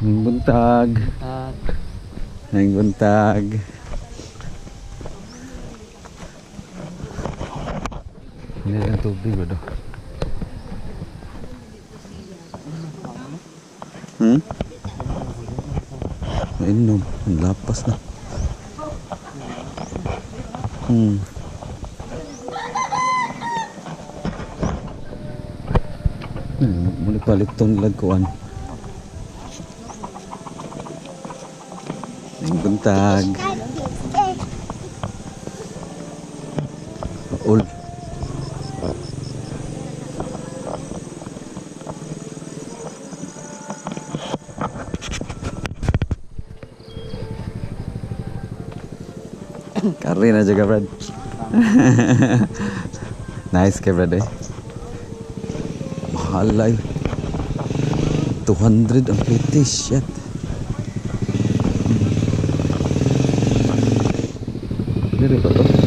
Ngayong buntag. Ngayong buntag. Hindi lang tubig o do. Mainom. Ang lapas na. Muli palit itong lagkuan. Ngayong buntag. Ul. Karin aja ka, Brad. Nice ka, Brad, eh. Mahal ay 200 ang plate. Shit. Dili ba to?